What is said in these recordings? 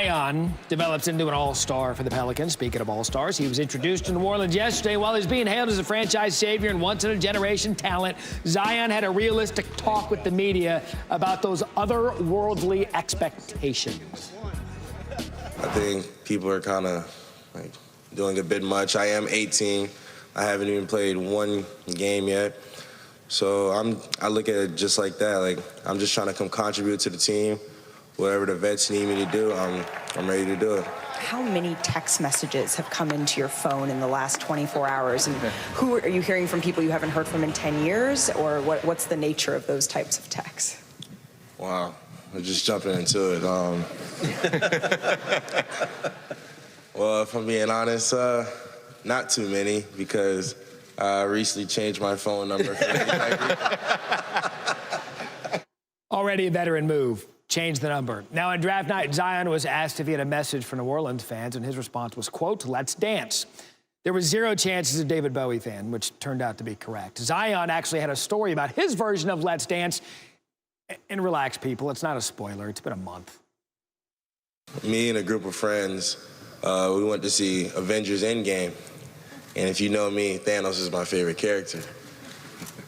Zion develops into an all-star for the Pelicans. Speaking of all-stars, he was introduced to New Orleans yesterday while he's being hailed as a franchise savior and once-in-a-generation talent. Zion had a realistic talk with the media about those otherworldly expectations. I think people are kind of doing a bit much. I am 18. I haven't even played one game yet. So I look at it just like that. Like, I'm just trying to come contribute to the team. Whatever the vets need me to do, I'm ready to do it. How many text messages have come into your phone in the last 24 hours? And who are you hearing from? People you haven't heard from in 10 years? Or what's the nature of those types of texts? Wow, we're just jumping into it. Well, if I'm being honest, not too many, because I recently changed my phone number. Already a veteran move. Change the number. Now, on draft night, Zion was asked if he had a message for New Orleans fans, and his response was, quote, "Let's dance." There was zero chance he's a David Bowie fan, which turned out to be correct. Zion actually had a story about his version of Let's Dance. And relax, people, it's not a spoiler. It's been a month. Me and a group of friends, we went to see Avengers Endgame. And if you know me, Thanos is my favorite character.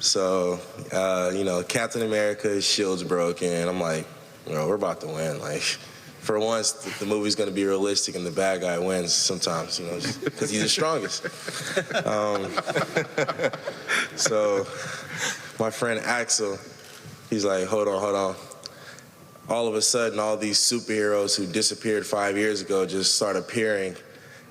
So, you know, Captain America's shield's broken, and I'm like, you know, we're about to win. Like, for once, the movie's going to be realistic and the bad guy wins sometimes, you know, because he's the strongest. So my friend Axel, he's like, hold on. All of a sudden, all these superheroes who disappeared 5 years ago just start appearing.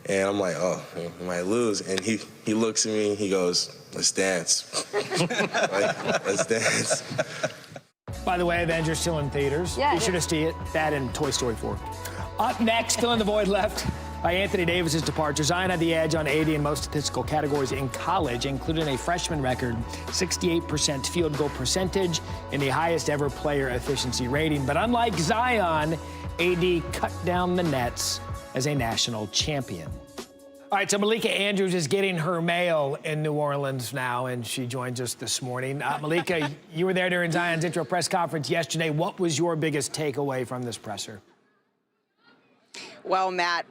And I'm like, oh, we might lose. And he looks at me, he goes, let's dance. Like, let's dance. By the way, Avengers still in theaters. Yeah, Be sure to see it. That and Toy Story 4. Up next, filling the void left by Anthony Davis's departure. Zion had the edge on 80 in most statistical categories in college, including a freshman record 68% field goal percentage and the highest ever player efficiency rating. But unlike Zion, AD cut down the nets as a national champion. All right, so Malika Andrews is getting her mail in New Orleans now, and she joins us this morning. Malika, you were there during Zion's intro press conference yesterday. What was your biggest takeaway from this presser? Well, Matt,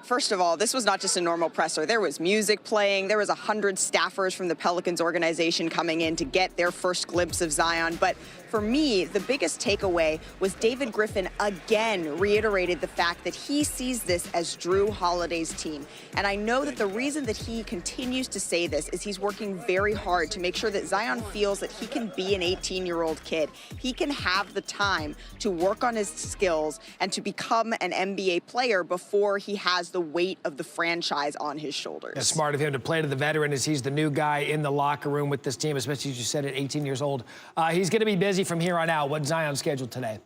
first of all, this was not just a normal presser. There was music playing. There was 100 staffers from the Pelicans organization coming in to get their first glimpse of Zion. But for me, the biggest takeaway was David Griffin again reiterated the fact that he sees this as Drew Holiday's team. And I know that the reason that he continues to say this is he's working very hard to make sure that Zion feels that he can be an 18-year-old kid. He can have the time to work on his skills and to become an NBA player before he has the weight of the franchise on his shoulders. It's smart of him to play to the veteran as he's the new guy in the locker room with this team, especially as you said at 18 years old. He's going to be busy from here on out. What's Zion's schedule today?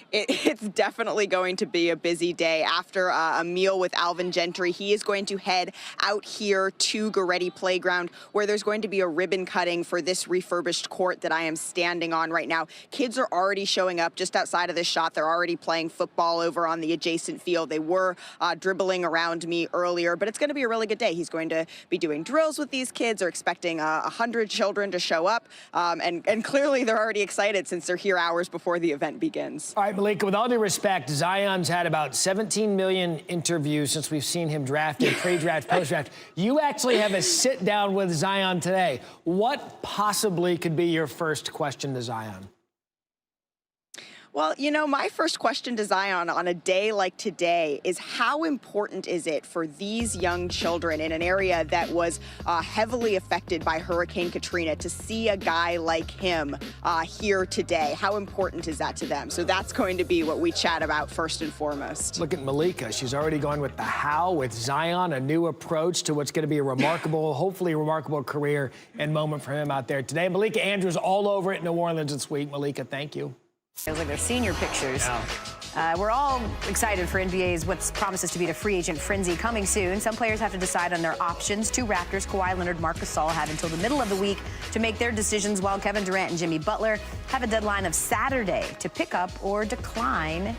It's definitely going to be a busy day. After a meal with Alvin Gentry, he is going to head out here to Goretti Playground, where there's going to be a ribbon cutting for this refurbished court that I am standing on right now. Kids are already showing up just outside of this shot. They're already playing football over on the adjacent field. They were dribbling around me earlier, but it's going to be a really good day. He's going to be doing drills with these kids. They're expecting 100 children to show up, and clearly they're already excited since they're here hours before the event begins. All right, Malika, with all due respect, Zion's had about 17 million interviews since we've seen him drafted, pre-draft, post-draft. You actually have a sit-down with Zion today. What possibly could be your first question to Zion? Well, you know, my first question to Zion on a day like today is how important is it for these young children in an area that was heavily affected by Hurricane Katrina to see a guy like him here today? How important is that to them? So that's going to be what we chat about first and foremost. Look at Malika. She's already going with the how with Zion, a new approach to what's going to be a remarkable, hopefully a remarkable career and moment for him out there today. Malika Andrews all over it in New Orleans this week. Malika, thank you. It was like their senior pictures. Yeah. We're all excited for NBA's what promises to be a free agent frenzy coming soon. Some players have to decide on their options. Two Raptors, Kawhi Leonard, Marc Gasol, have until the middle of the week to make their decisions, while Kevin Durant and Jimmy Butler have a deadline of Saturday to pick up or decline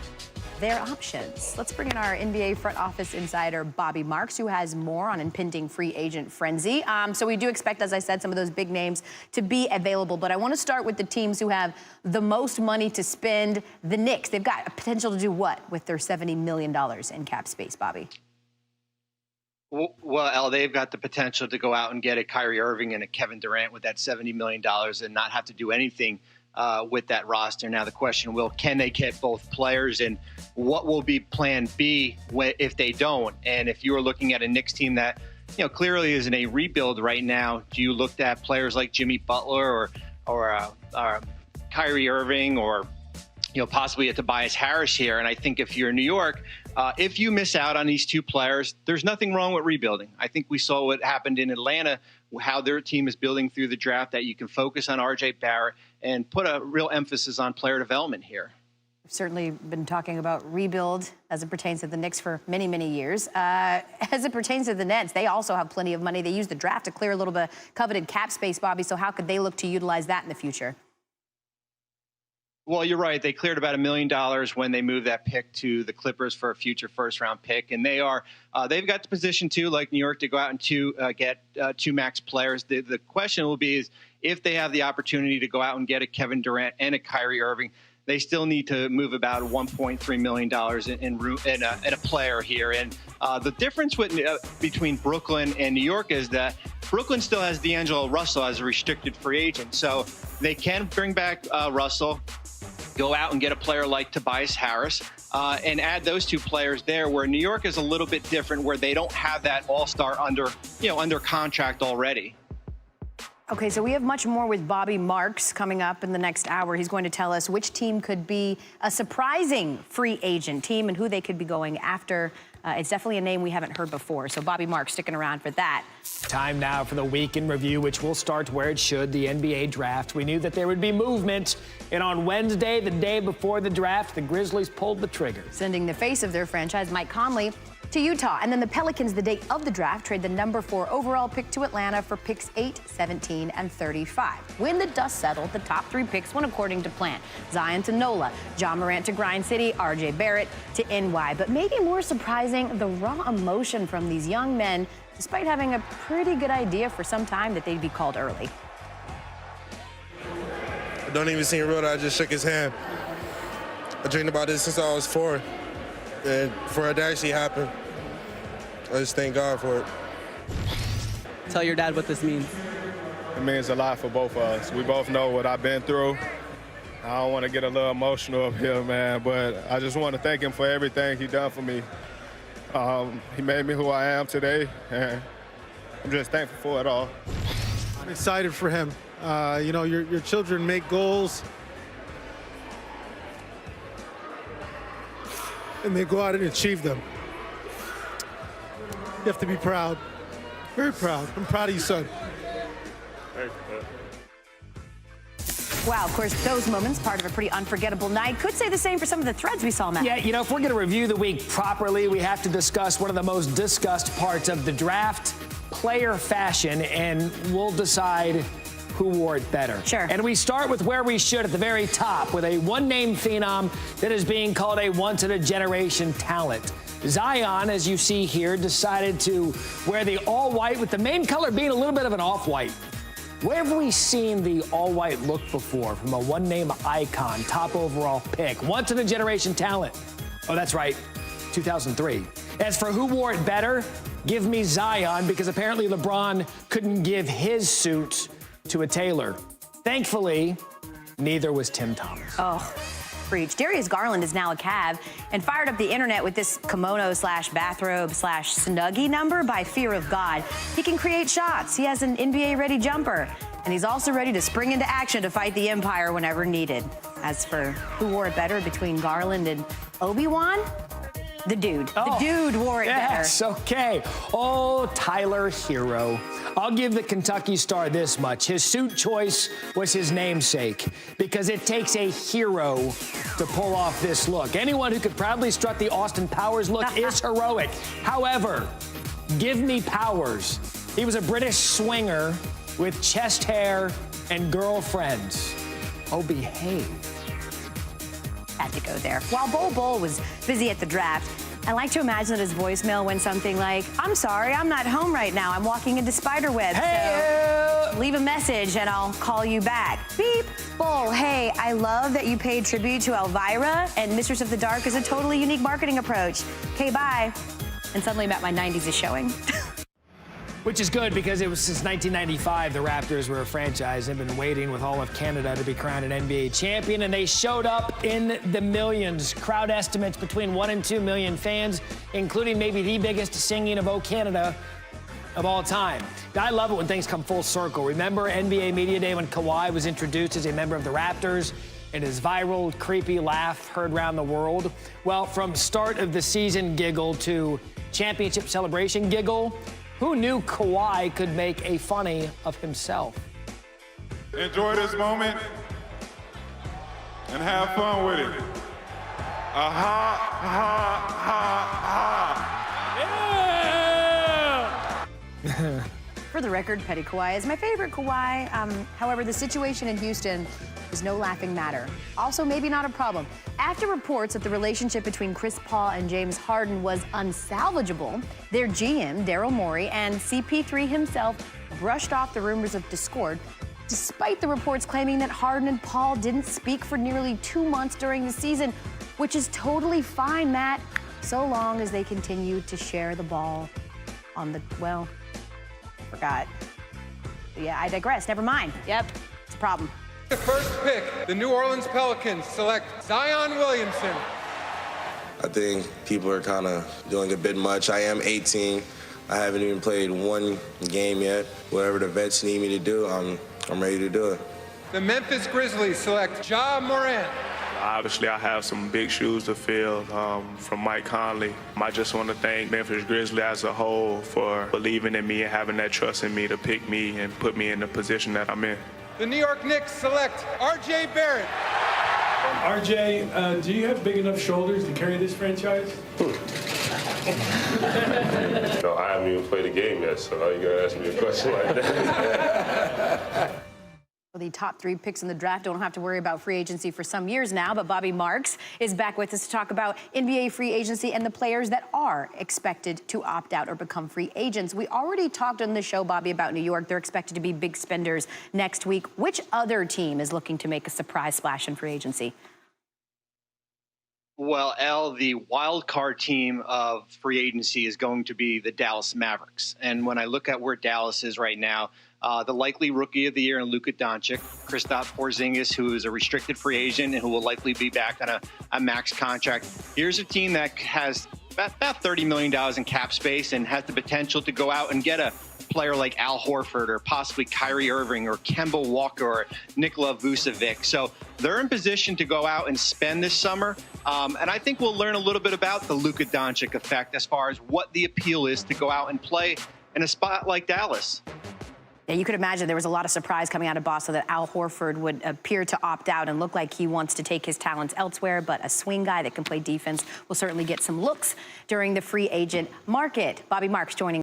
their options. Let's bring in our NBA front office insider, Bobby Marks, who has more on impending free agent frenzy. So we do expect, as I said, some of those big names to be available. But I want to start with the teams who have the most money to spend. The Knicks, they've got a potential to do what with their $70 million in cap space, Bobby? Well, Elle, they've got the potential to go out and get a Kyrie Irving and a Kevin Durant with that $70 million and not have to do anything with that roster. Now, the question can they get both players, and what will be plan B if they don't? And if you were looking at a Knicks team that, clearly is in a rebuild right now, do you look at players like Jimmy Butler or Kyrie Irving or, possibly a Tobias Harris here? And I think if you're in New York, if you miss out on these two players, there's nothing wrong with rebuilding. I think we saw what happened in Atlanta, how their team is building through the draft, that you can focus on R.J. Barrett and put a real emphasis on player development here. We've certainly been talking about rebuild as it pertains to the Knicks for many, many years. As it pertains to the Nets, they also have plenty of money. They use the draft to clear a little bit of coveted cap space, Bobby, so how could they look to utilize that in the future? Well, you're right. They cleared about $1 million when they moved that pick to the Clippers for a future first-round pick, and they've got the position too, like New York, to go out and get two max players. The question will be is if they have the opportunity to go out and get a Kevin Durant and a Kyrie Irving, they still need to move about $1.3 million in a player here. And the difference between Brooklyn and New York is that Brooklyn still has D'Angelo Russell as a restricted free agent, so they can bring back Russell, go out and get a player like Tobias Harris, and add those two players there, where New York is a little bit different, where they don't have that all-star under contract already. Okay, so we have much more with Bobby Marks coming up in the next hour. He's going to tell us which team could be a surprising free agent team and who they could be going after. It's definitely a name we haven't heard before. So Bobby Marks sticking around for that. Time now for the week in review, which will start where it should, the NBA draft. We knew that there would be movement. And on Wednesday, the day before the draft, the Grizzlies pulled the trigger, sending the face of their franchise, Mike Conley, to Utah. And then the Pelicans, the day of the draft, trade the number 4 overall pick to Atlanta for picks 8, 17, and 35. When the dust settled, the top 3 picks went according to plan. Zion to NOLA, John Morant to Grind City, R.J. Barrett to NY. But maybe more surprising, the raw emotion from these young men, despite having a pretty good idea for some time that they'd be called early. I don't even seem real that I just shook his hand. I dreamed about this since I was 4. And for it to actually happen, I just thank God for it. Tell your dad what this means. It means a lot for both of us. We both know what I've been through. I don't want to get a little emotional up here, man, but I just want to thank him for everything he done for me. He made me who I am today, and I'm just thankful for it all. I'm excited for him. Your children make goals, and they go out and achieve them. You have to be proud, very proud. I'm proud of you, son. Wow, of course, those moments, part of a pretty unforgettable night. Could say the same for some of the threads we saw, Matt. Yeah, if we're going to review the week properly, we have to discuss one of the most discussed parts of the draft, player fashion, and we'll decide who wore it better. Sure. And we start with where we should, at the very top, with a one-name phenom that is being called a once-in-a-generation talent. Zion, as you see here, decided to wear the all-white, with the main color being a little bit of an off-white. Where have we seen the all-white look before from a one-name icon, top overall pick, once-in-a-generation talent? Oh, that's right, 2003. As for who wore it better, give me Zion, because apparently LeBron couldn't give his suit to a tailor. Thankfully, neither was Tim Thomas. Oh, preach. Darius Garland is now a Cav and fired up the internet with this kimono/bathrobe/snuggie number by Fear of God. He can create shots. He has an NBA-ready jumper. And he's also ready to spring into action to fight the Empire whenever needed. As for who wore it better between Garland and Obi-Wan, the dude. The dude wore it better. Yes, okay. Oh, Tyler Hero. I'll give the Kentucky Star this much. His suit choice was his namesake, because it takes a hero to pull off this look. Anyone who could proudly strut the Austin Powers look is heroic. However, give me Powers. He was a British swinger with chest hair and girlfriends. Oh, behave. Had to go there. While Bol was busy at the draft, I like to imagine that his voicemail went something like, "I'm sorry, I'm not home right now. I'm walking into spiderweb. Hey! So leave a message and I'll call you back." Beep. Bol, hey, I love that you paid tribute to Elvira, and Mistress of the Dark is a totally unique marketing approach. Okay, bye. And suddenly I'm at my 90s is showing. Which is good because it was since 1995 the Raptors were a franchise. They've been waiting with all of Canada to be crowned an NBA champion, and they showed up in the millions. Crowd estimates between 1 and 2 million fans, including maybe the biggest singing of "O Canada" of all time. I love it when things come full circle. Remember NBA Media Day when Kawhi was introduced as a member of the Raptors and his viral, creepy laugh heard around the world? Well, from start of the season giggle to championship celebration giggle, who knew Kawhi could make a funny of himself? Enjoy this moment and have fun with it. Ha, ha, ha, Yeah! For the record, Petty Kawhi is my favorite Kawhi. However, the situation in Houston is no laughing matter. Also, maybe not a problem. After reports that the relationship between Chris Paul and James Harden was unsalvageable, their GM, Daryl Morey, and CP3 himself brushed off the rumors of discord, despite the reports claiming that Harden and Paul didn't speak for nearly 2 months during the season, which is totally fine, Matt, so long as they continue to share the ball on the, well, forgot. But yeah, I digress. Never mind. Yep, it's a problem. The first pick, the New Orleans Pelicans select Zion Williamson. I think people are kind of doing a bit much. I am 18. I haven't even played one game yet. Whatever the vets need me to do, I'm ready to do it. The Memphis Grizzlies select Ja Morant. Obviously, I have some big shoes to fill from Mike Conley. I just want to thank Memphis Grizzlies as a whole for believing in me and having that trust in me to pick me and put me in the position that I'm in. The New York Knicks select R.J. Barrett. RJ, do you have big enough shoulders to carry this franchise? No, I haven't even played a game yet, so how you gonna ask me a question like that? The top 3 picks in the draft don't have to worry about free agency for some years now, but Bobby Marks is back with us to talk about NBA free agency and the players that are expected to opt out or become free agents. We already talked on the show, Bobby, about New York. They're expected to be big spenders next week. Which other team is looking to make a surprise splash in free agency? Well, Elle, the wild card team of free agency is going to be the Dallas Mavericks. And when I look at where Dallas is right now, the likely rookie of the year in Luka Doncic, Kristaps Porzingis, who is a restricted free agent and who will likely be back on a max contract. Here's a team that has about $30 million in cap space and has the potential to go out and get a player like Al Horford or possibly Kyrie Irving or Kemba Walker or Nikola Vucevic. So they're in position to go out and spend this summer. And I think we'll learn a little bit about the Luka Doncic effect as far as what the appeal is to go out and play in a spot like Dallas. Yeah, you could imagine there was a lot of surprise coming out of Boston that Al Horford would appear to opt out and look like he wants to take his talents elsewhere, but a swing guy that can play defense will certainly get some looks during the free agent market. Bobby Marks joining